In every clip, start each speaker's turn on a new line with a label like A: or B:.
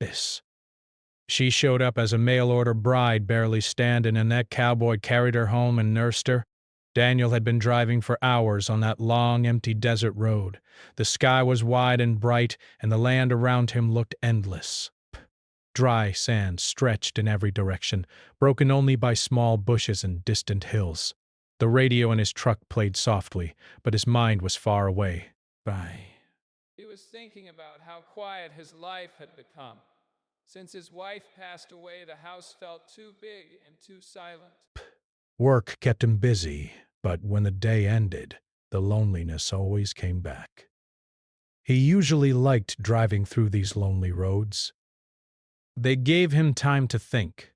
A: This. She showed up as a mail-order bride, barely standing, and that cowboy carried her home and nursed her. Daniel had been driving for hours on that long, empty desert road. The sky was wide and bright, and the land around him looked endless. Dry sand stretched in every direction, broken only by small bushes and distant hills. The radio in his truck played softly, but his mind was far away. Bye.
B: He was thinking about how quiet his life had become. Since his wife passed away, the house felt too big and too silent.
A: Work kept him busy, but when the day ended, the loneliness always came back. He usually liked driving through these lonely roads. They gave him time to think.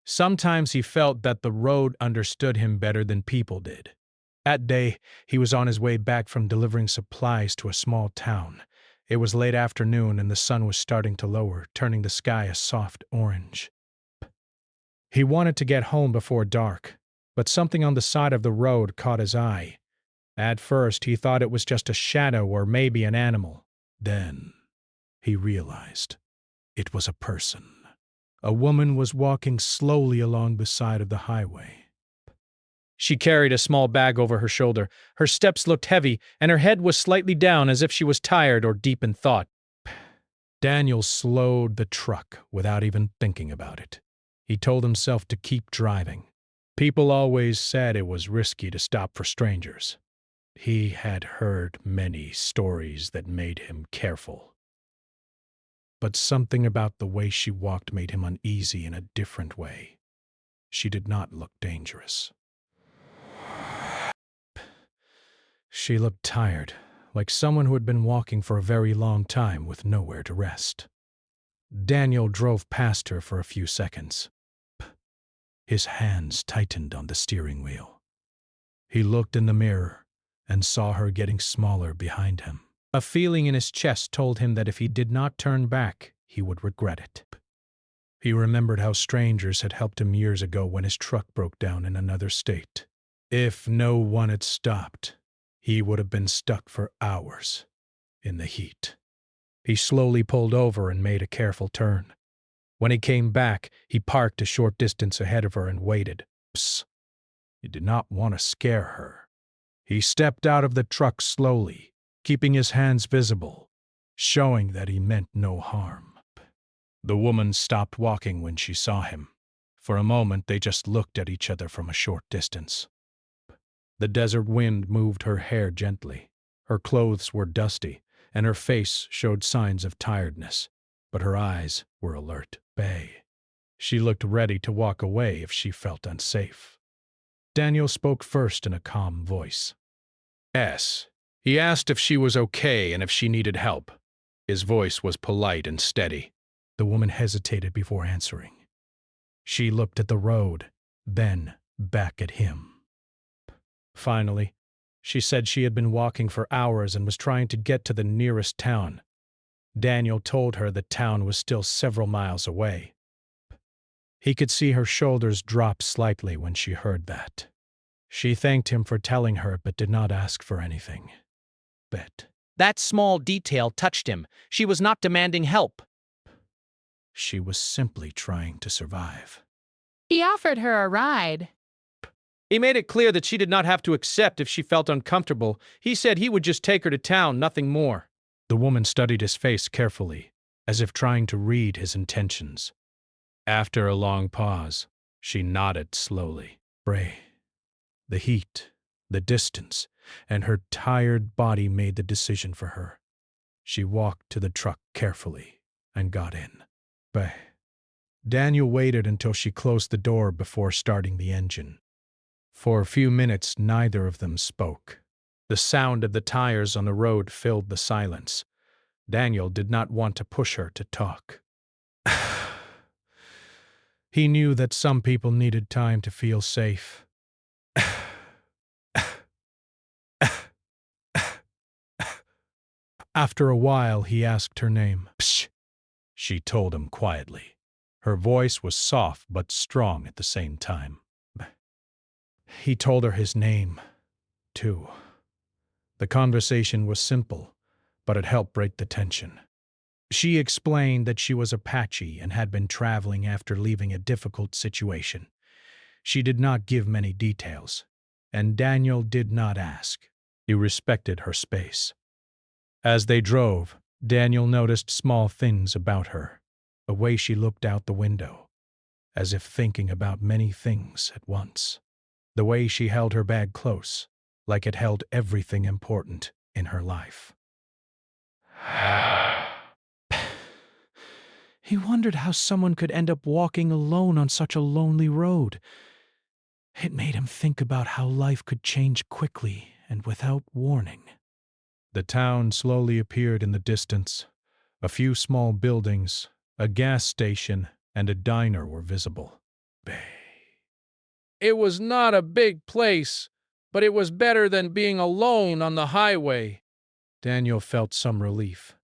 A: Sometimes he felt that the road understood him better than people did. That day, he was on his way back from delivering supplies to a small town. It was late afternoon and the sun was starting to lower, turning the sky a soft orange. He wanted to get home before dark, but something on the side of the road caught his eye. At first, he thought it was just a shadow or maybe an animal. Then, he realized it was a person. A woman was walking slowly along the side of the highway. She carried a small bag over her shoulder. Her steps looked heavy, and her head was slightly down as if she was tired or deep in thought. Daniel slowed the truck without even thinking about it. He told himself to keep driving. People always said it was risky to stop for strangers. He had heard many stories that made him careful. But something about the way she walked made him uneasy in a different way. She did not look dangerous. She looked tired, like someone who had been walking for a very long time with nowhere to rest. Daniel drove past her for a few seconds. His hands tightened on the steering wheel. He looked in the mirror and saw her getting smaller behind him. A feeling in his chest told him that if he did not turn back, he would regret it. He remembered how strangers had helped him years ago when his truck broke down in another state. If no one had stopped, he would have been stuck for hours in the heat. He slowly pulled over and made a careful turn. When he came back, he parked a short distance ahead of her and waited. Psst. He did not want to scare her. He stepped out of the truck slowly, keeping his hands visible, showing that he meant no harm. The woman stopped walking when she saw him. For a moment, they just looked at each other from a short distance. The desert wind moved her hair gently. Her clothes were dusty, and her face showed signs of tiredness, but her eyes were alert. Bay. She looked ready to walk away if she felt unsafe. Daniel spoke first in a calm voice. Yes. He asked if she was okay and if she needed help. His voice was polite and steady. The woman hesitated before answering. She looked at the road, then back at him. Finally, she said she had been walking for hours and was trying to get to the nearest town. Daniel told her the town was still several miles away. He could see her shoulders drop slightly when she heard that. She thanked him for telling her but did not ask for anything.
C: That small detail touched him. She was not demanding help.
A: She was simply trying to survive.
D: He offered her a ride.
C: He made it clear that she did not have to accept if she felt uncomfortable. He said he would just take her to town, nothing more.
A: The woman studied his face carefully, as if trying to read his intentions. After a long pause, she nodded slowly. The heat, the distance, and her tired body made the decision for her. She walked to the truck carefully and got in. Daniel waited until she closed the door before starting the engine. For a few minutes, neither of them spoke. The sound of the tires on the road filled the silence. Daniel did not want to push her to talk. He knew that some people needed time to feel safe. After a while, he asked her name. Psh, she told him quietly. Her voice was soft but strong at the same time. He told her his name, too. The conversation was simple, but it helped break the tension. She explained that she was Apache and had been traveling after leaving a difficult situation. She did not give many details, and Daniel did not ask. He respected her space. As they drove, Daniel noticed small things about her, the way she looked out the window, as if thinking about many things at once, the way she held her bag close, like it held everything important in her life. He wondered how someone could end up walking alone on such a lonely road. It made him think about how life could change quickly and without warning. The town slowly appeared in the distance. A few small buildings, a gas station, and a diner were visible.
C: It was not a big place, but it was better than being alone on the highway.
A: Daniel felt some relief.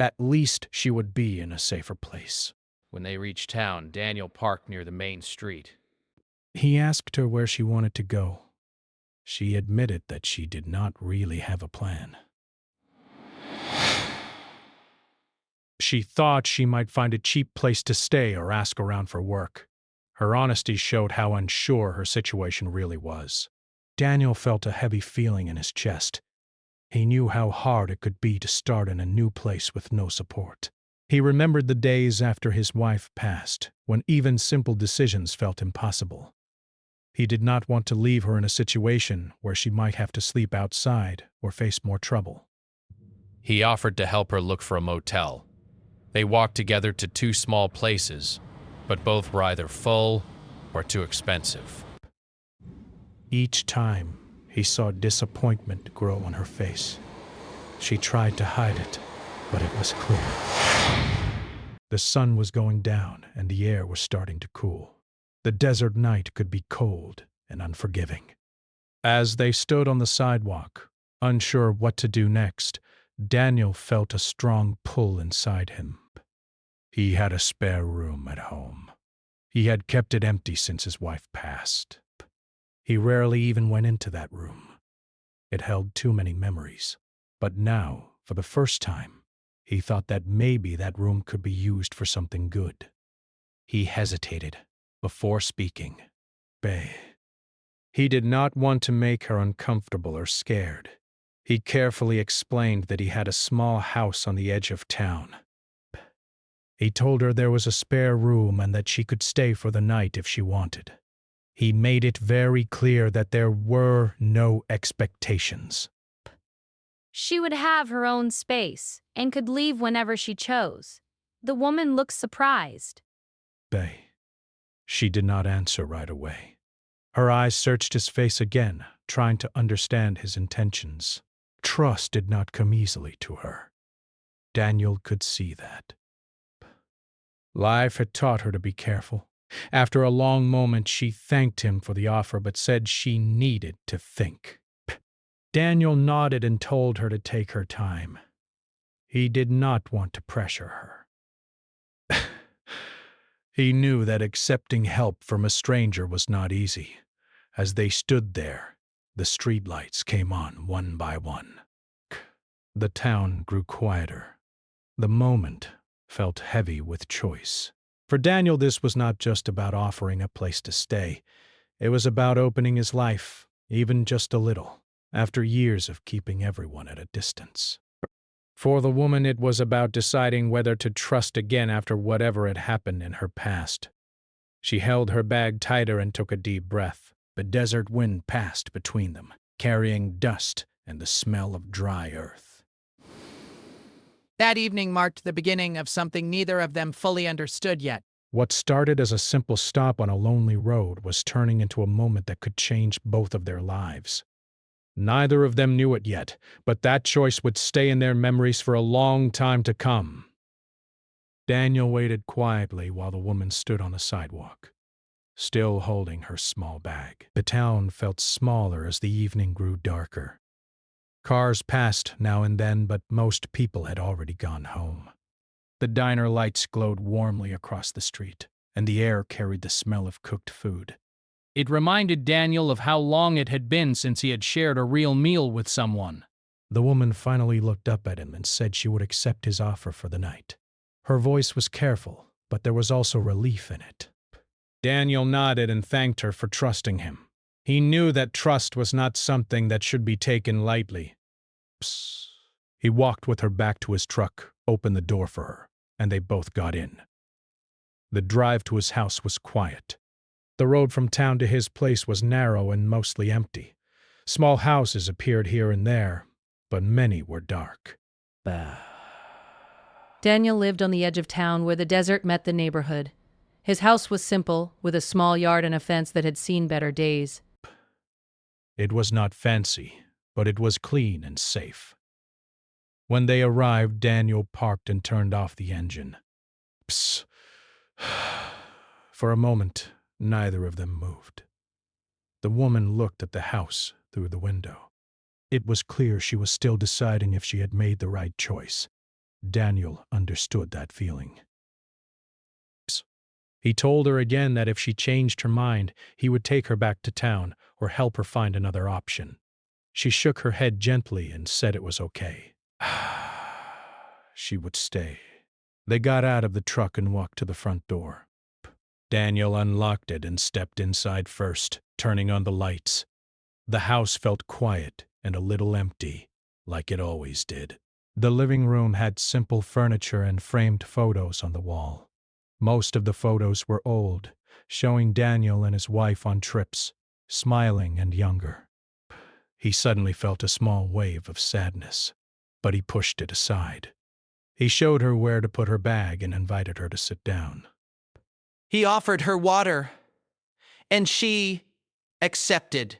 A: At least she would be in a safer place.
C: When they reached town, Daniel parked near the main street.
A: He asked her where she wanted to go. She admitted that she did not really have a plan. She thought she might find a cheap place to stay or ask around for work. Her honesty showed how unsure her situation really was. Daniel felt a heavy feeling in his chest. He knew how hard it could be to start in a new place with no support. He remembered the days after his wife passed, when even simple decisions felt impossible. He did not want to leave her in a situation where she might have to sleep outside or face more trouble.
C: He offered to help her look for a motel. They walked together to 2 small places, but both were either full or too expensive.
A: Each time, he saw disappointment grow on her face. She tried to hide it, but it was clear. The sun was going down and the air was starting to cool. The desert night could be cold and unforgiving. As they stood on the sidewalk, unsure what to do next, Daniel felt a strong pull inside him. He had a spare room at home. He had kept it empty since his wife passed. He rarely even went into that room. It held too many memories. But now, for the first time, he thought that maybe that room could be used for something good. He hesitated before speaking. Bae. He did not want to make her uncomfortable or scared. He carefully explained that he had a small house on the edge of town. He told her there was a spare room and that she could stay for the night if she wanted. He made it very clear that there were no expectations.
E: She would have her own space and could leave whenever she chose. The woman looked surprised.
A: Bae. She did not answer right away. Her eyes searched his face again, trying to understand his intentions. Trust did not come easily to her. Daniel could see that. Life had taught her to be careful. After a long moment, she thanked him for the offer but said she needed to think. Daniel nodded and told her to take her time. He did not want to pressure her. He knew that accepting help from a stranger was not easy. As they stood there, the streetlights came on one by one. The town grew quieter. The moment felt heavy with choice. For Daniel, this was not just about offering a place to stay. It was about opening his life, even just a little, after years of keeping everyone at a distance. For the woman, it was about deciding whether to trust again after whatever had happened in her past. She held her bag tighter and took a deep breath. The desert wind passed between them, carrying dust and the smell of dry earth.
D: That evening marked the beginning of something neither of them fully understood yet.
A: What started as a simple stop on a lonely road was turning into a moment that could change both of their lives. Neither of them knew it yet, but that choice would stay in their memories for a long time to come. Daniel waited quietly while the woman stood on the sidewalk, still holding her small bag. The town felt smaller as the evening grew darker. Cars passed now and then, but most people had already gone home. The diner lights glowed warmly across the street, and the air carried the smell of cooked food.
C: It reminded Daniel of how long it had been since he had shared a real meal with someone.
A: The woman finally looked up at him and said she would accept his offer for the night. Her voice was careful, but there was also relief in it. Daniel nodded and thanked her for trusting him. He knew that trust was not something that should be taken lightly. Psst. He walked with her back to his truck, opened the door for her, and they both got in. The drive to his house was quiet. The road from town to his place was narrow and mostly empty. Small houses appeared here and there, but many were dark.
F: Daniel lived on the edge of town where the desert met the neighborhood. His house was simple, with a small yard and a fence that had seen better days.
A: It was not fancy, but it was clean and safe. When they arrived, Daniel parked and turned off the engine. Psst. For a moment, neither of them moved. The woman looked at the house through the window. It was clear she was still deciding if she had made the right choice. Daniel understood that feeling. He told her again that if she changed her mind, he would take her back to town or help her find another option. She shook her head gently and said it was okay. She would stay. They got out of the truck and walked to the front door. Daniel unlocked it and stepped inside first, turning on the lights. The house felt quiet and a little empty, like it always did. The living room had simple furniture and framed photos on the wall. Most of the photos were old, showing Daniel and his wife on trips, smiling and younger. He suddenly felt a small wave of sadness, but he pushed it aside. He showed her where to put her bag and invited her to sit down.
D: He offered her water, and she accepted.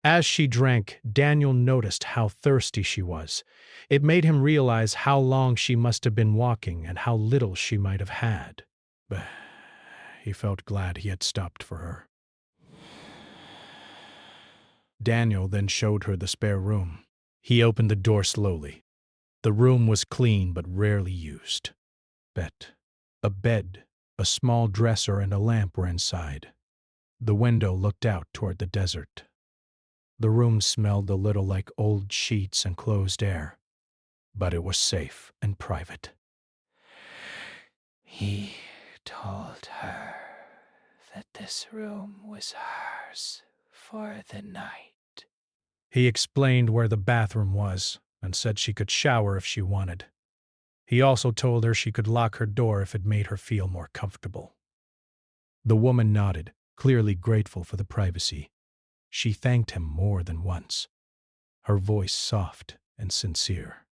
A: As she drank, Daniel noticed how thirsty she was. It made him realize how long she must have been walking and how little she might have had. But he felt glad he had stopped for her. Daniel then showed her the spare room. He opened the door slowly. The room was clean but rarely used. A bed, a small dresser, and a lamp were inside. The window looked out toward the desert. The room smelled a little like old sheets and closed air, but it was safe and private.
G: He told her that this room was hers for the night.
A: He explained where the bathroom was and said she could shower if she wanted. He also told her she could lock her door if it made her feel more comfortable. The woman nodded, clearly grateful for the privacy. She thanked him more than once, her voice soft and sincere.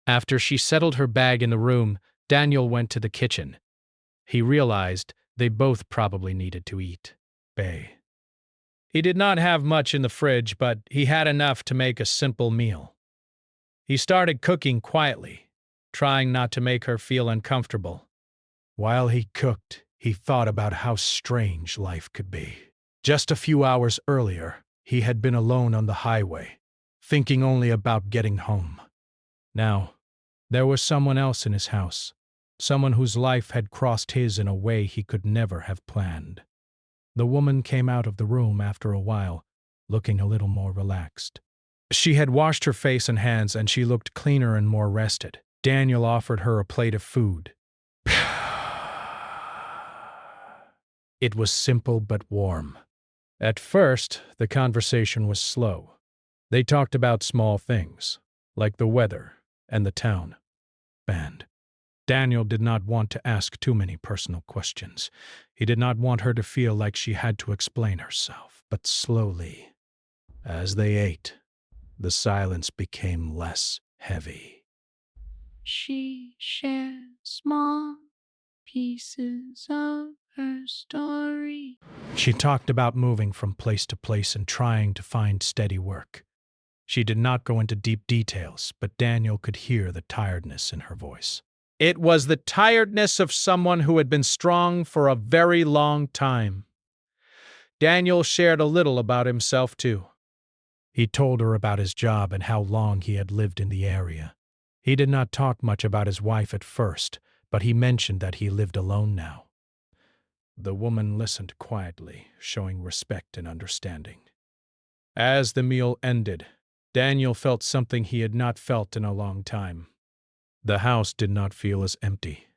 A: After she settled her bag in the room, Daniel went to the kitchen. He realized they both probably needed to eat. He did not have much in the fridge, but he had enough to make a simple meal. He started cooking quietly, trying not to make her feel uncomfortable. While he cooked, he thought about how strange life could be. Just a few hours earlier, he had been alone on the highway, thinking only about getting home. Now, there was someone else in his house, someone whose life had crossed his in a way he could never have planned. The woman came out of the room after a while, looking a little more relaxed. She had washed her face and hands, and she looked cleaner and more rested. Daniel offered her a plate of food. It was simple but warm. At first, the conversation was slow. They talked about small things, like the weather and the town. Daniel did not want to ask too many personal questions. He did not want her to feel like she had to explain herself. But slowly, as they ate, the silence became less heavy.
G: She shared small pieces of her story.
A: She talked about moving from place to place and trying to find steady work. She did not go into deep details, but Daniel could hear the tiredness in her voice. It was the tiredness of someone who had been strong for a very long time. Daniel shared a little about himself, too. He told her about his job and how long he had lived in the area. He did not talk much about his wife at first, but he mentioned that he lived alone now. The woman listened quietly, showing respect and understanding. As the meal ended, Daniel felt something he had not felt in a long time. The house did not feel as empty.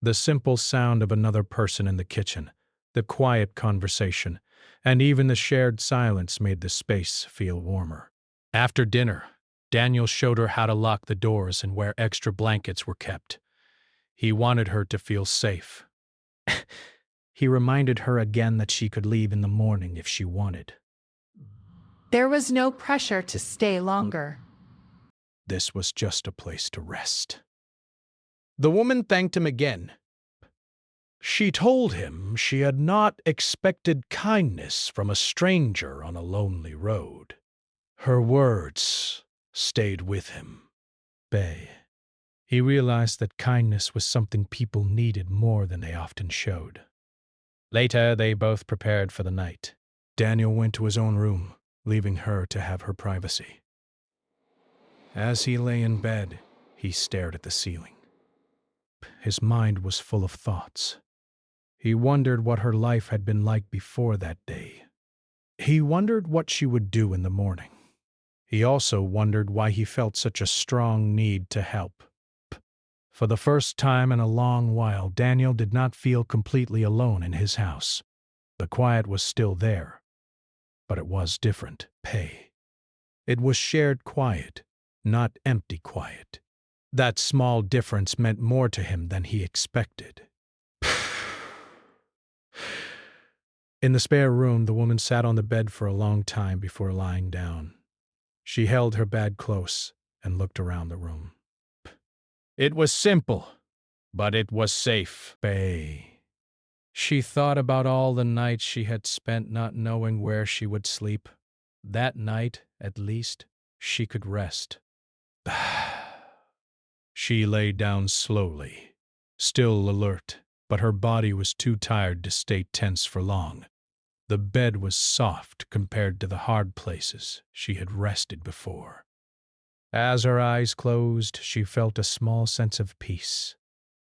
A: The simple sound of another person in the kitchen, the quiet conversation, and even the shared silence made the space feel warmer. After dinner, Daniel showed her how to lock the doors and where extra blankets were kept. He wanted her to feel safe. He reminded her again that she could leave in the morning if she wanted.
D: There was no pressure to stay longer.
A: This was just a place to rest. The woman thanked him again. She told him she had not expected kindness from a stranger on a lonely road. Her words stayed with him. Bay. He realized that kindness was something people needed more than they often showed. Later, they both prepared for the night. Daniel went to his own room, leaving her to have her privacy. As he lay in bed, he stared at the ceiling. His mind was full of thoughts. He wondered what her life had been like before that day. He wondered what she would do in the morning. He also wondered why he felt such a strong need to help. For the first time in a long while, Daniel did not feel completely alone in his house. The quiet was still there, but it was different. It was shared quiet, not empty quiet. That small difference meant more to him than he expected. In the spare room, the woman sat on the bed for a long time before lying down. She held her bed close and looked around the room. It was simple, but it was safe. She thought about all the nights she had spent not knowing where she would sleep. That night, at least, she could rest. She lay down slowly, still alert, but her body was too tired to stay tense for long. The bed was soft compared to the hard places she had rested before. As her eyes closed, she felt a small sense of peace.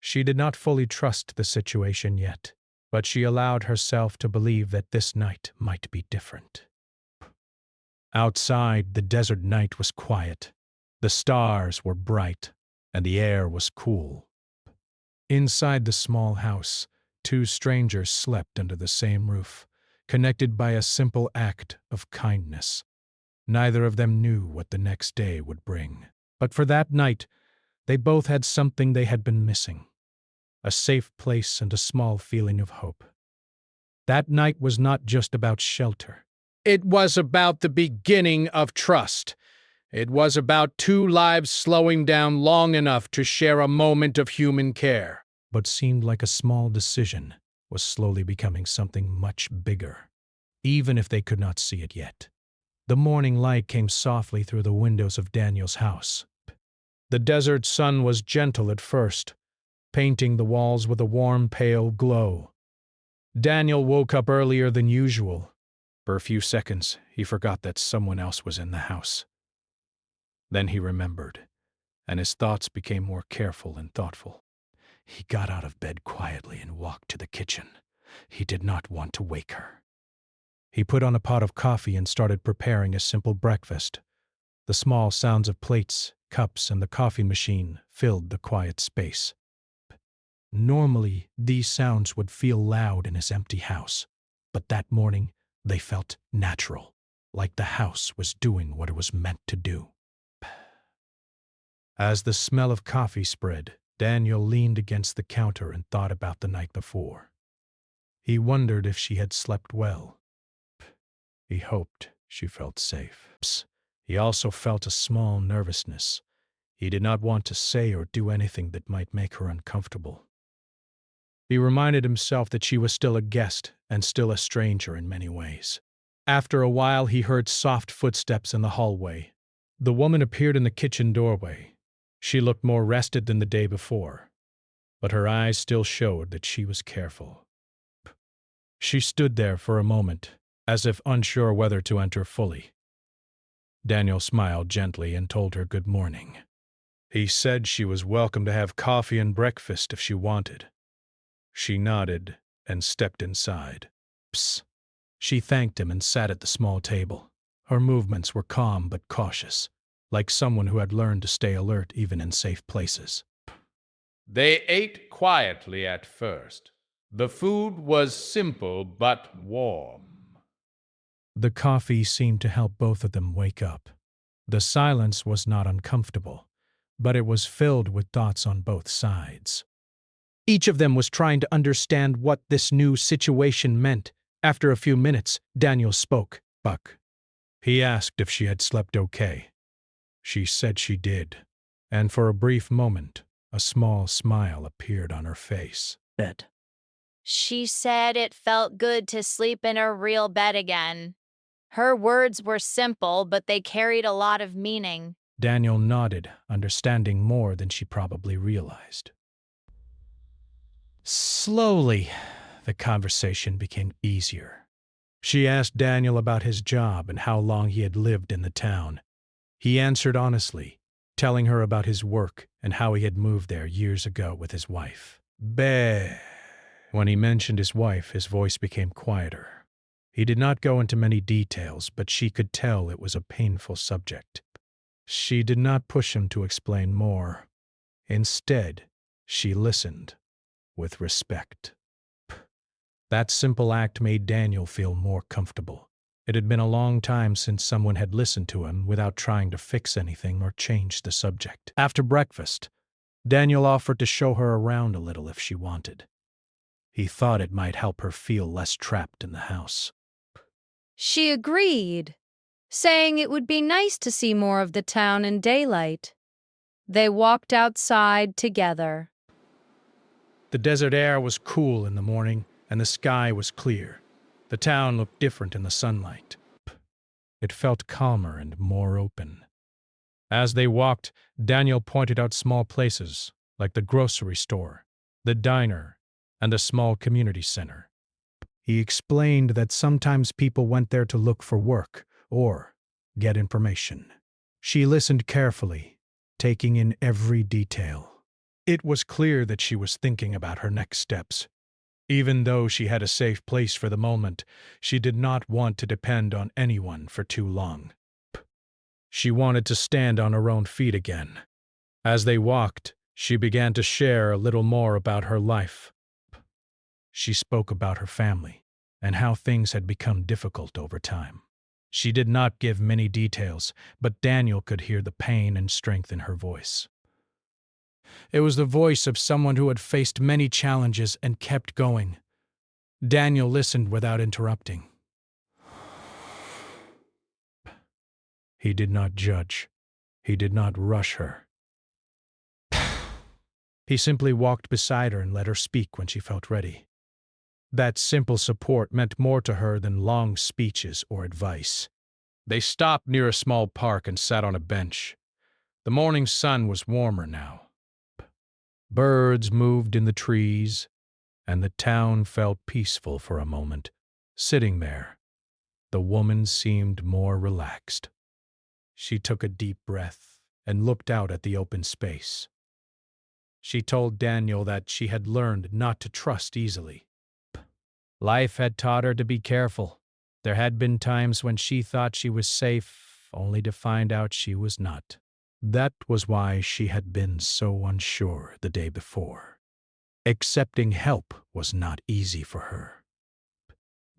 A: She did not fully trust the situation yet, but she allowed herself to believe that this night might be different. Outside, the desert night was quiet. The stars were bright, and the air was cool. Inside the small house, two strangers slept under the same roof, connected by a simple act of kindness. Neither of them knew what the next day would bring. But for that night, they both had something they had been missing: a safe place and a small feeling of hope. That night was not just about shelter. It was about the beginning of trust. It was about two lives slowing down long enough to share a moment of human care. What seemed like a small decision was slowly becoming something much bigger, even if they could not see it yet. The morning light came softly through the windows of Daniel's house. The desert sun was gentle at first, painting the walls with a warm, pale glow. Daniel woke up earlier than usual. For a few seconds, he forgot that someone else was in the house. Then he remembered, and his thoughts became more careful and thoughtful. He got out of bed quietly and walked to the kitchen. He did not want to wake her. He put on a pot of coffee and started preparing a simple breakfast. The small sounds of plates, cups, and the coffee machine filled the quiet space. Normally, these sounds would feel loud in his empty house, but that morning they felt natural, like the house was doing what it was meant to do. As the smell of coffee spread, Daniel leaned against the counter and thought about the night before. He wondered if she had slept well. He hoped she felt safe. He also felt a small nervousness. He did not want to say or do anything that might make her uncomfortable. He reminded himself that she was still a guest and still a stranger in many ways. After a while, he heard soft footsteps in the hallway. The woman appeared in the kitchen doorway. She looked more rested than the day before, but her eyes still showed that she was careful. She stood there for a moment, as if unsure whether to enter fully. Daniel smiled gently and told her good morning. He said she was welcome to have coffee and breakfast if she wanted. She nodded and stepped inside. She thanked him and sat at the small table. Her movements were calm but cautious, like someone who had learned to stay alert even in safe places.
C: They ate quietly at first. The food was simple but warm.
A: The coffee seemed to help both of them wake up. The silence was not uncomfortable, but it was filled with thoughts on both sides. Each of them was trying to understand what this new situation meant. After a few minutes, Daniel spoke. Buck. He asked if she had slept okay. She said she did, and for a brief moment, a small smile appeared on her face.
G: Bed.
E: She said it felt good to sleep in a real bed again. Her words were simple, but they carried a lot of meaning.
A: Daniel nodded, understanding more than she probably realized. Slowly, the conversation became easier. She asked Daniel about his job and how long he had lived in the town. He answered honestly, telling her about his work and how he had moved there years ago with his wife. Bah. When he mentioned his wife, his voice became quieter. He did not go into many details, but she could tell it was a painful subject. She did not push him to explain more. Instead, she listened with respect. That simple act made Daniel feel more comfortable. It had been a long time since someone had listened to him without trying to fix anything or change the subject. After breakfast, Daniel offered to show her around a little if she wanted. He thought it might help her feel less trapped in the house.
F: She agreed, saying it would be nice to see more of the town in daylight. They walked outside together.
A: The desert air was cool in the morning, and the sky was clear. The town looked different in the sunlight. It felt calmer and more open. As they walked, Daniel pointed out small places, like the grocery store, the diner, and the small community center. He explained that sometimes people went there to look for work or get information. She listened carefully, taking in every detail. It was clear that she was thinking about her next steps. Even though she had a safe place for the moment, she did not want to depend on anyone for too long. She wanted to stand on her own feet again. As they walked, she began to share a little more about her life. She spoke about her family and how things had become difficult over time. She did not give many details, but Daniel could hear the pain and strength in her voice. It was the voice of someone who had faced many challenges and kept going. Daniel listened without interrupting. He did not judge. He did not rush her. He simply walked beside her and let her speak when she felt ready. That simple support meant more to her than long speeches or advice. They stopped near a small park and sat on a bench. The morning sun was warmer now. Birds moved in the trees, and the town felt peaceful for a moment. Sitting there, the woman seemed more relaxed. She took a deep breath and looked out at the open space. She told Daniel that she had learned not to trust easily. Life had taught her to be careful. There had been times when she thought she was safe, only to find out she was not. That was why she had been so unsure the day before. Accepting help was not easy for her.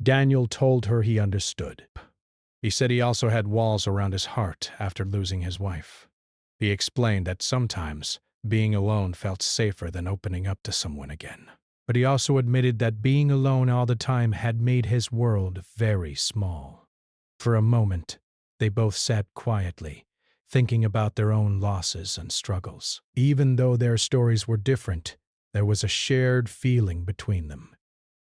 A: Daniel told her he understood. He said he also had walls around his heart after losing his wife. He explained that sometimes being alone felt safer than opening up to someone again. But he also admitted that being alone all the time had made his world very small. For a moment, they both sat quietly, thinking about their own losses and struggles. Even though their stories were different, there was a shared feeling between them.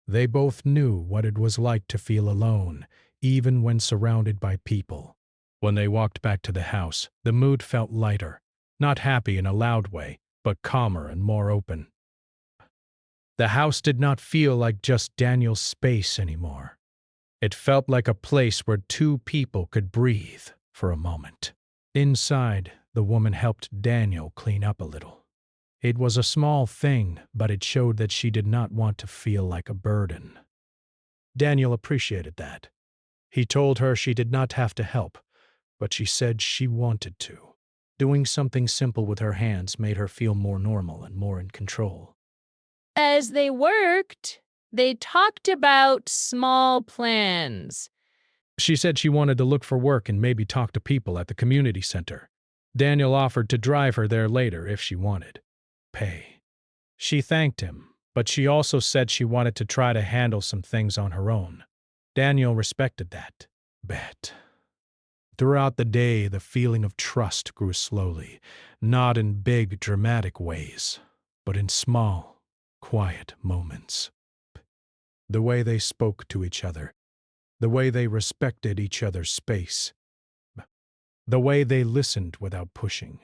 A: They both knew what it was like to feel alone, even when surrounded by people. When they walked back to the house, the mood felt lighter, not happy in a loud way, but calmer and more open. The house did not feel like just Daniel's space anymore. It felt like a place where two people could breathe for a moment. Inside, the woman helped Daniel clean up a little. It was a small thing, but it showed that she did not want to feel like a burden. Daniel appreciated that. He told her she did not have to help, but she said she wanted to. Doing something simple with her hands made her feel more normal and more in control.
F: As they worked, they talked about small plans.
A: She said she wanted to look for work and maybe talk to people at the community center. Daniel offered to drive her there later if she wanted. Pay. She thanked him, but she also said she wanted to try to handle some things on her own. Daniel respected that. Bet. Throughout the day, the feeling of trust grew slowly, not in big, dramatic ways, but in small, quiet moments. The way they spoke to each other, the way they respected each other's space, the way they listened without pushing.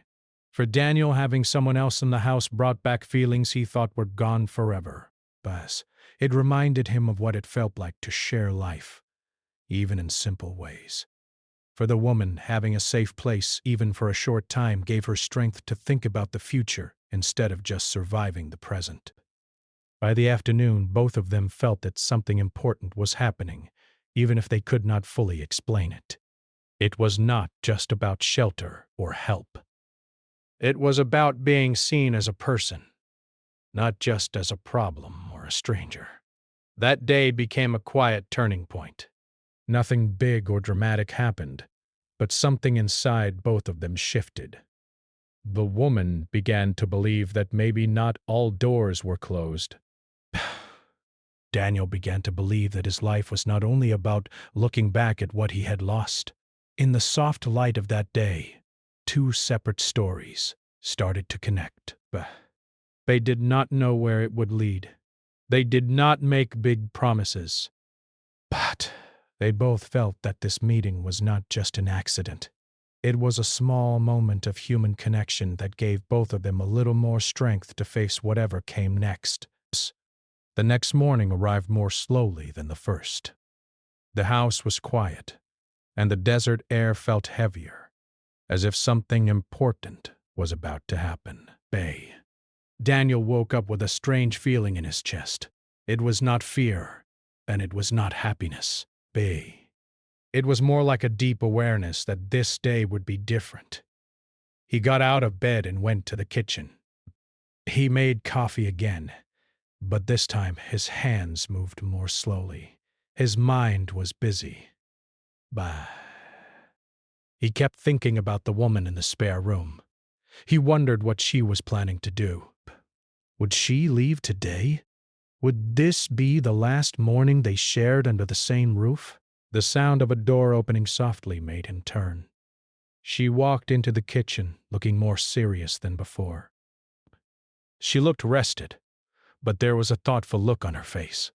A: For Daniel, having someone else in the house brought back feelings he thought were gone forever. But it reminded him of what it felt like to share life, even in simple ways. For the woman, having a safe place, even for a short time, gave her strength to think about the future instead of just surviving the present. By the afternoon, both of them felt that something important was happening, even if they could not fully explain it. It was not just about shelter or help. It was about being seen as a person, not just as a problem or a stranger. That day became a quiet turning point. Nothing big or dramatic happened, but something inside both of them shifted. The woman began to believe that maybe not all doors were closed. Daniel began to believe that his life was not only about looking back at what he had lost. In the soft light of that day, two separate stories started to connect. They did not know where it would lead. They did not make big promises. But they both felt that this meeting was not just an accident. It was a small moment of human connection that gave both of them a little more strength to face whatever came next. The next morning arrived more slowly than the first. The house was quiet, and the desert air felt heavier, as if something important was about to happen. Daniel woke up with a strange feeling in his chest. It was not fear, and it was not happiness. It was more like a deep awareness that this day would be different. He got out of bed and went to the kitchen. He made coffee again, but this time his hands moved more slowly. His mind was busy. He kept thinking about the woman in the spare room. He wondered what she was planning to do. Would she leave today? Would this be the last morning they shared under the same roof? The sound of a door opening softly made him turn. She walked into the kitchen, looking more serious than before. She looked rested, but there was a thoughtful look on her face.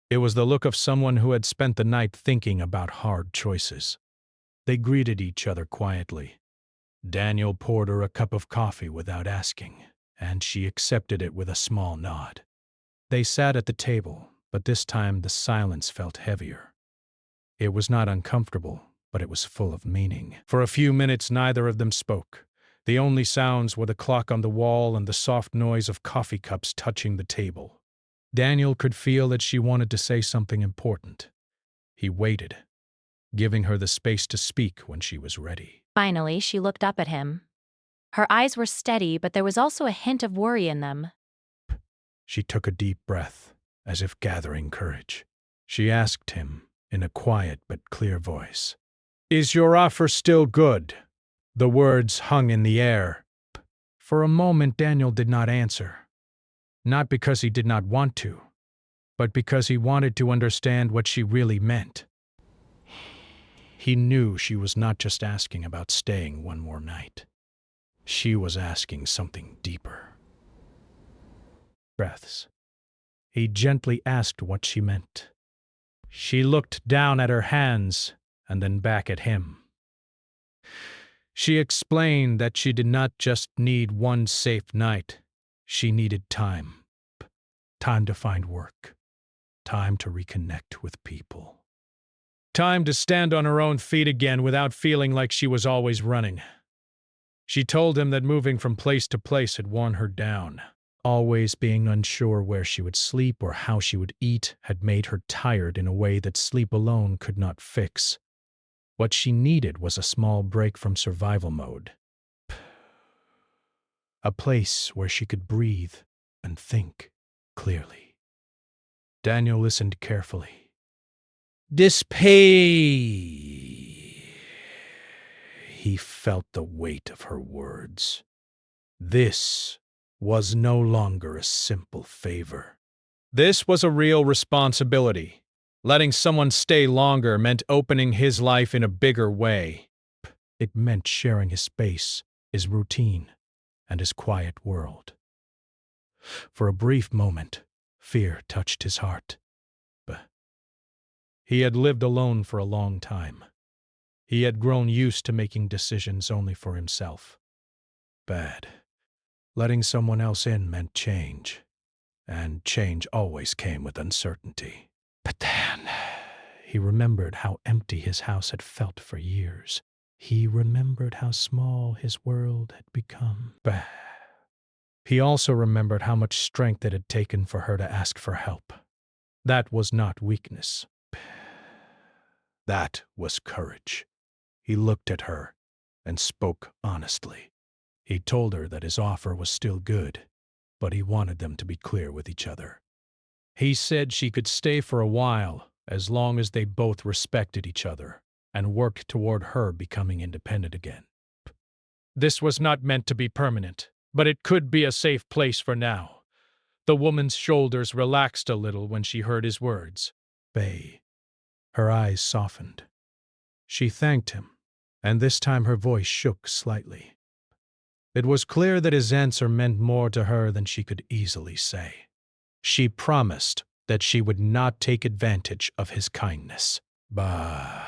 A: It was the look of someone who had spent the night thinking about hard choices. They greeted each other quietly. Daniel poured her a cup of coffee without asking, and she accepted it with a small nod. They sat at the table, but this time the silence felt heavier. It was not uncomfortable, but it was full of meaning. For a few minutes, neither of them spoke. The only sounds were the clock on the wall and the soft noise of coffee cups touching the table. Daniel could feel that she wanted to say something important. He waited, giving her the space to speak when she was ready.
E: Finally, she looked up at him. Her eyes were steady, but there was also a hint of worry in them.
A: She took a deep breath, as if gathering courage. She asked him, in a quiet but clear voice, "Is your offer still good?" The words hung in the air. For a moment, Daniel did not answer. Not because he did not want to, but because he wanted to understand what she really meant. He knew she was not just asking about staying one more night. She was asking something deeper. Breaths. He gently asked what she meant. She looked down at her hands and then back at him. She explained that she did not just need one safe night. She needed time. Time to find work. Time to reconnect with people. Time to stand on her own feet again without feeling like she was always running. She told him that moving from place to place had worn her down. Always being unsure where she would sleep or how she would eat had made her tired in a way that sleep alone could not fix. What she needed was a small break from survival mode. a place where she could breathe and think clearly. Daniel listened carefully. Dispay! He felt the weight of her words. This was no longer a simple favor. This was a real responsibility. Letting someone stay longer meant opening his life in a bigger way. It meant sharing his space, his routine, and his quiet world. For a brief moment, fear touched his heart. He had lived alone for a long time. He had grown used to making decisions only for himself. Bad. Letting someone else in meant change, and change always came with uncertainty. But then, he remembered how empty his house had felt for years. He remembered how small his world had become. Bah. He also remembered how much strength it had taken for her to ask for help. That was not weakness. That was courage. He looked at her and spoke honestly. He told her that his offer was still good, but he wanted them to be clear with each other. He said she could stay for a while, as long as they both respected each other and worked toward her becoming independent again. This was not meant to be permanent, but it could be a safe place for now. The woman's shoulders relaxed a little when she heard his words. Bay. Her eyes softened. She thanked him, and this time her voice shook slightly. It was clear that his answer meant more to her than she could easily say. She promised that she would not take advantage of his kindness. Bah.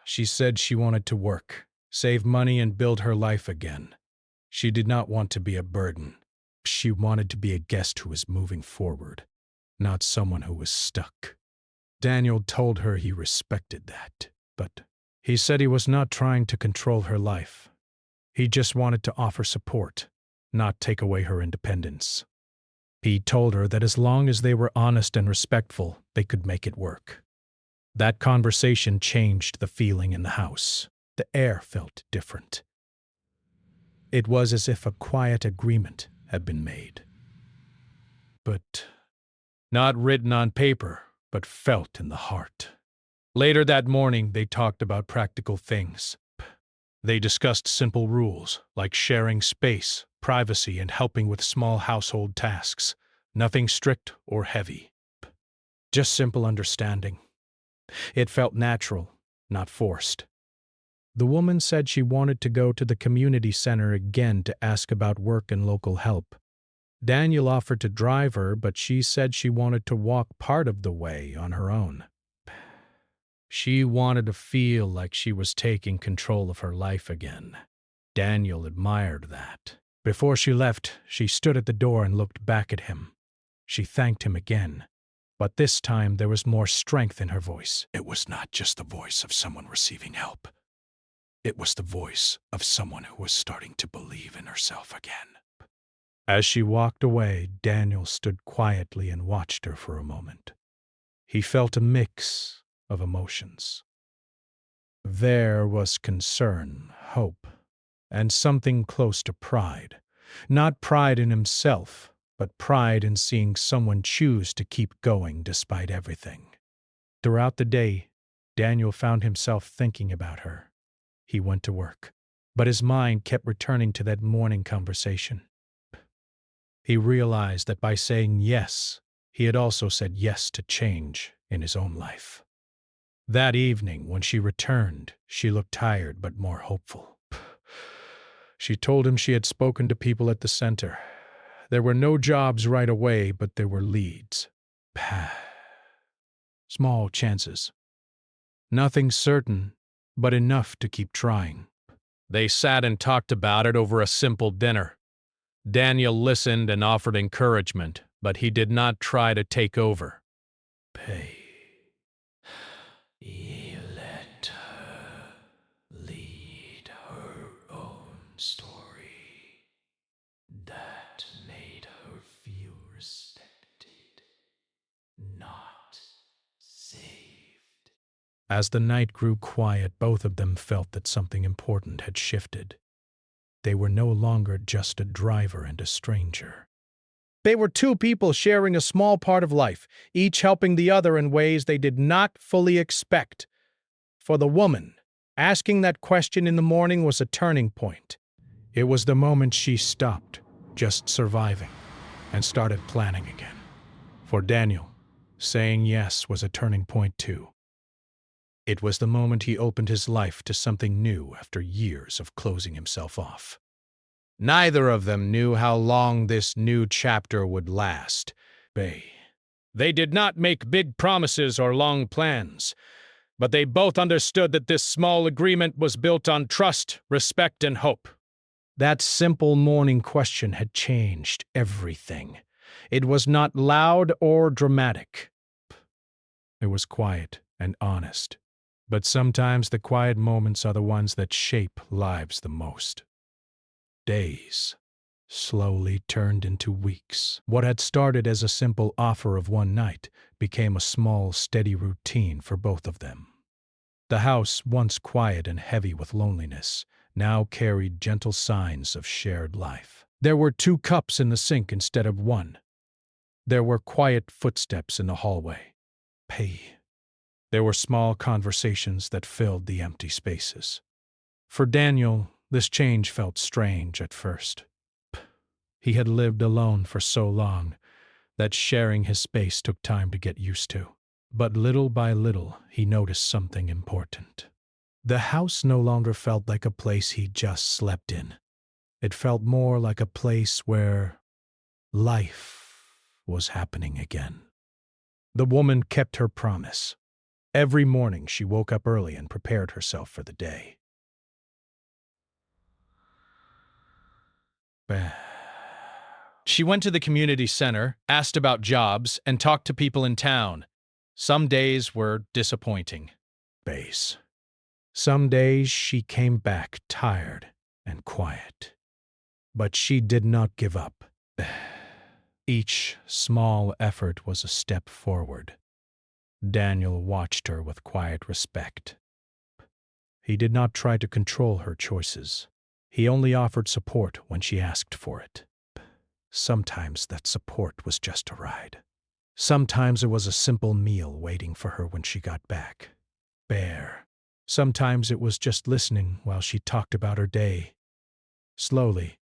A: She said she wanted to work, save money, and build her life again. She did not want to be a burden. She wanted to be a guest who was moving forward, not someone who was stuck. Daniel told her he respected that, but he said he was not trying to control her life. He just wanted to offer support, not take away her independence. He told her that as long as they were honest and respectful, they could make it work. That conversation changed the feeling in the house. The air felt different. It was as if a quiet agreement had been made. But not written on paper, but felt in the heart. Later that morning, they talked about practical things. They discussed simple rules, like sharing space, privacy, and helping with small household tasks. Nothing strict or heavy. Just simple understanding. It felt natural, not forced. The woman said she wanted to go to the community center again to ask about work and local help. Daniel offered to drive her, but she said she wanted to walk part of the way on her own. She wanted to feel like she was taking control of her life again. Daniel admired that. Before she left, she stood at the door and looked back at him. She thanked him again, but this time there was more strength in her voice. It was not just the voice of someone receiving help. It was the voice of someone who was starting to believe in herself again. As she walked away, Daniel stood quietly and watched her for a moment. He felt a mix of emotions. There was concern, hope, and something close to pride. Not pride in himself, but pride in seeing someone choose to keep going despite everything. Throughout the day, Daniel found himself thinking about her. He went to work, but his mind kept returning to that morning conversation. He realized that by saying yes, he had also said yes to change in his own life. That evening, when she returned, she looked tired but more hopeful. She told him she had spoken to people at the center. There were no jobs right away, but there were leads. Small chances. Nothing certain, but enough to keep trying. They sat and talked about it over a simple dinner. Daniel listened and offered encouragement, but he did not try to take over.
G: Pay. He let her lead her own story. That made her feel respected, not saved.
A: As the night grew quiet, both of them felt that something important had shifted. They were no longer just a driver and a stranger. They were two people sharing a small part of life, each helping the other in ways they did not fully expect. For the woman, asking that question in the morning was a turning point. It was the moment she stopped just surviving and started planning again. For Daniel, saying yes was a turning point too. It was the moment he opened his life to something new after years of closing himself off. Neither of them knew how long this new chapter would last. They did not make big promises or long plans, but they both understood that this small agreement was built on trust, respect, and hope. That simple morning question had changed everything. It was not loud or dramatic. It was quiet and honest. But sometimes the quiet moments are the ones that shape lives the most. Days slowly turned into weeks. What had started as a simple offer of one night became a small, steady routine for both of them. The house, once quiet and heavy with loneliness, now carried gentle signs of shared life. There were 2 cups in the sink instead of 1. There were quiet footsteps in the hallway. There were small conversations that filled the empty spaces. For Daniel, this change felt strange at first. He had lived alone for so long that sharing his space took time to get used to. But little by little, he noticed something important. The house no longer felt like a place he just slept in. It felt more like a place where life was happening again. The woman kept her promise. Every morning she woke up early and prepared herself for the day. She went to the community center, asked about jobs, and talked to people in town. Some days were disappointing. Some days she came back tired and quiet. But she did not give up. Each small effort was a step forward. Daniel watched her with quiet respect. He did not try to control her choices. He only offered support when she asked for it. Sometimes that support was just a ride. Sometimes it was a simple meal waiting for her when she got back. Sometimes it was just listening while she talked about her day. Slowly,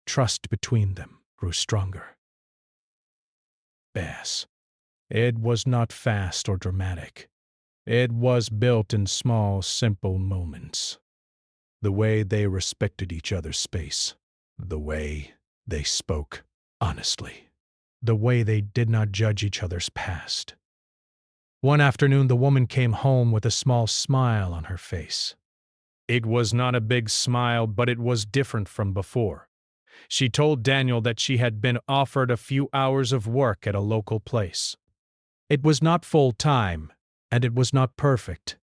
A: trust between them grew stronger. It was not fast or dramatic. It was built in small, simple moments. The way they respected each other's space. The way they spoke honestly. The way they did not judge each other's past. One afternoon, the woman came home with a small smile on her face. It was not a big smile, but it was different from before. She told Daniel that she had been offered a few hours of work at a local place. It was not full-time, and it was not perfect,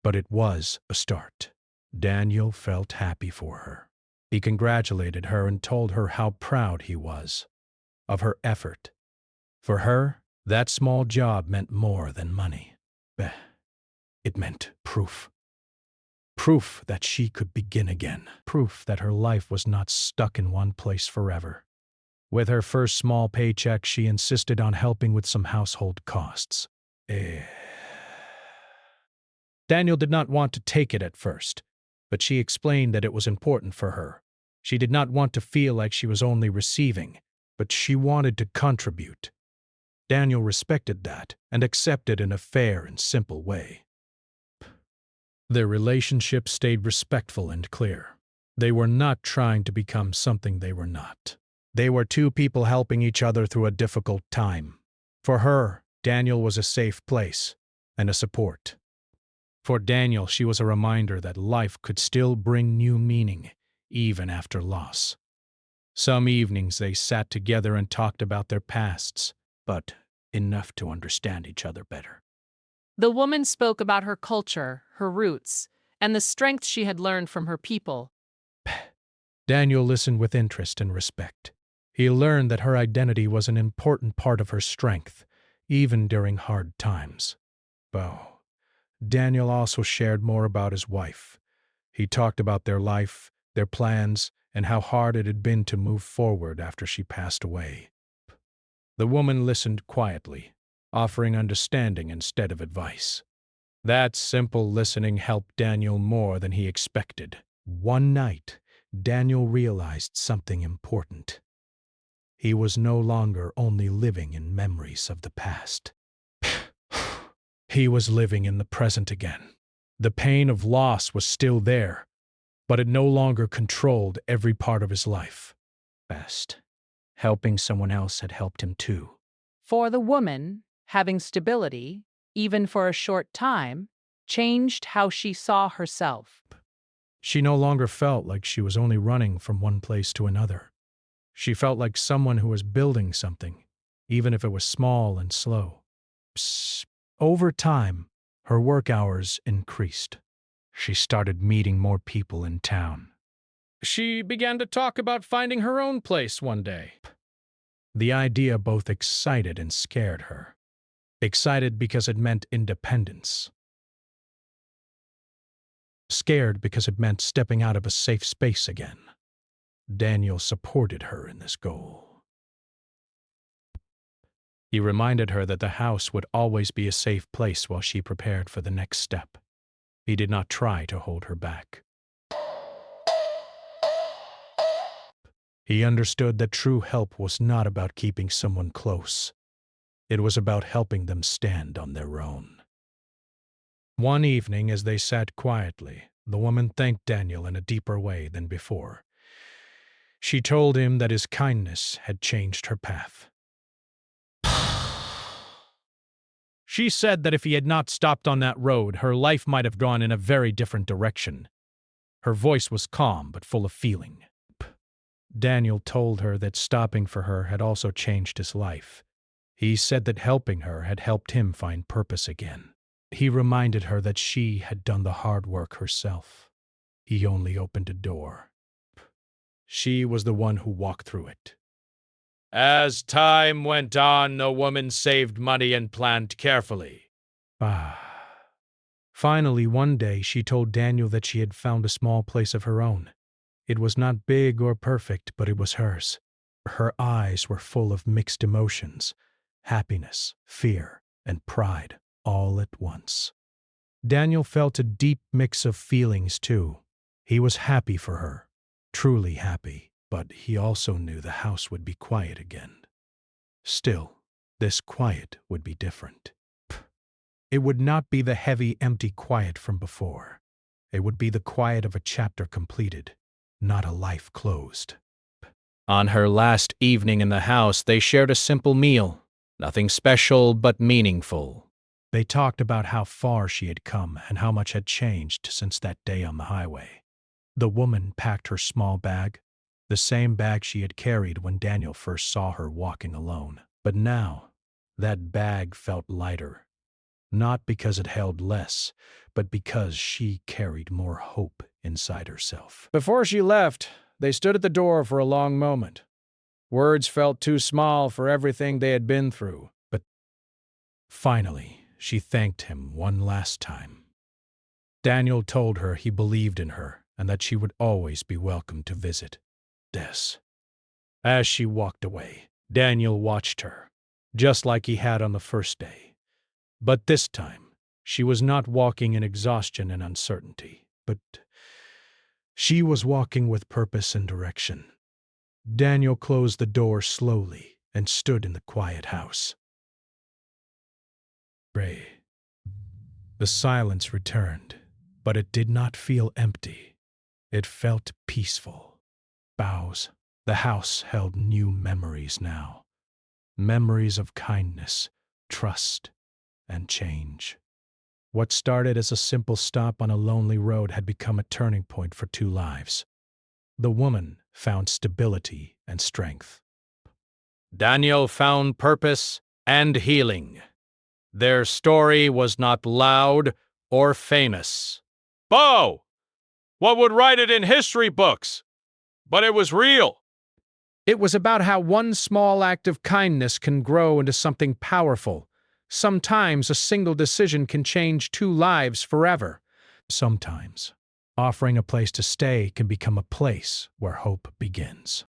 A: but it was a start. Daniel felt happy for her. He congratulated her and told her how proud he was of her effort. For her, that small job meant more than money. It meant proof. Proof that she could begin again. Proof that her life was not stuck in one place forever. With her first small paycheck, she insisted on helping with some household costs. Daniel did not want to take it at first, but she explained that it was important for her. She did not want to feel like she was only receiving, but she wanted to contribute. Daniel respected that and accepted in a fair and simple way. Their relationship stayed respectful and clear. They were not trying to become something they were not. They were 2 people helping each other through a difficult time. For her, Daniel was a safe place and a support. For Daniel, she was a reminder that life could still bring new meaning, even after loss. Some evenings they sat together and talked about their pasts, but enough to understand each other better.
H: The woman spoke about her culture, her roots, and the strength she had learned from her people.
A: Daniel listened with interest and respect. He learned that her identity was an important part of her strength, even during hard times. Daniel also shared more about his wife. He talked about their life, their plans, and how hard it had been to move forward after she passed away. The woman listened quietly, offering understanding instead of advice. That simple listening helped Daniel more than he expected. One night, Daniel realized something important. He was no longer only living in memories of the past. He was living in the present again. The pain of loss was still there, but it no longer controlled every part of his life.
D: Best. Helping someone else had helped him too.
H: For the woman, having stability, even for a short time, changed how she saw herself.
A: She no longer felt like she was only running from one place to another. She felt like someone who was building something, even if it was small and slow. Over time, her work hours increased. She started meeting more people in town. She began to talk about finding her own place one day. The idea both excited and scared her. Excited because it meant independence. Scared because it meant stepping out of a safe space again. Daniel supported her in this goal. He reminded her that the house would always be a safe place while she prepared for the next step. He did not try to hold her back. He understood that true help was not about keeping someone close. It was about helping them stand on their own. One evening, as they sat quietly, the woman thanked Daniel in a deeper way than before. She told him that his kindness had changed her path. She said that if he had not stopped on that road, her life might have gone in a very different direction. Her voice was calm but full of feeling. Daniel told her that stopping for her had also changed his life. He said that helping her had helped him find purpose again. He reminded her that she had done the hard work herself. He only opened a door. She was the one who walked through it. As time went on, the woman saved money and planned carefully. Finally, one day, she told Daniel that she had found a small place of her own. It was not big or perfect, but it was hers. Her eyes were full of mixed emotions, happiness, fear, and pride, all at once. Daniel felt a deep mix of feelings, too. He was happy for her, truly happy, but he also knew the house would be quiet again. Still, this quiet would be different. It would not be the heavy, empty quiet from before. It would be the quiet of a chapter completed, not a life closed. On her last evening in the house, they shared a simple meal, nothing special but meaningful. They talked about how far she had come and how much had changed since that day on the highway. The woman packed her small bag, the same bag she had carried when Daniel first saw her walking alone. But now, that bag felt lighter, not because it held less, but because she carried more hope inside herself. Before she left, they stood at the door for a long moment. Words felt too small for everything they had been through, but finally, she thanked him one last time. Daniel told her he believed in her and that she would always be welcome to visit. As she walked away, Daniel watched her, just like he had on the first day. But this time, she was not walking in exhaustion and uncertainty, but she was walking with purpose and direction. Daniel closed the door slowly and stood in the quiet house. The silence returned, but it did not feel empty. It felt peaceful. The house held new memories now. Memories of kindness, trust, and change. What started as a simple stop on a lonely road had become a turning point for two lives. The woman found stability and strength. Daniel found purpose and healing. Their story was not loud or famous. Bo! What would write it in history books? But it was real. It was about how one small act of kindness can grow into something powerful. Sometimes a single decision can change two lives forever. Sometimes Offering a place to stay can become a place where hope begins.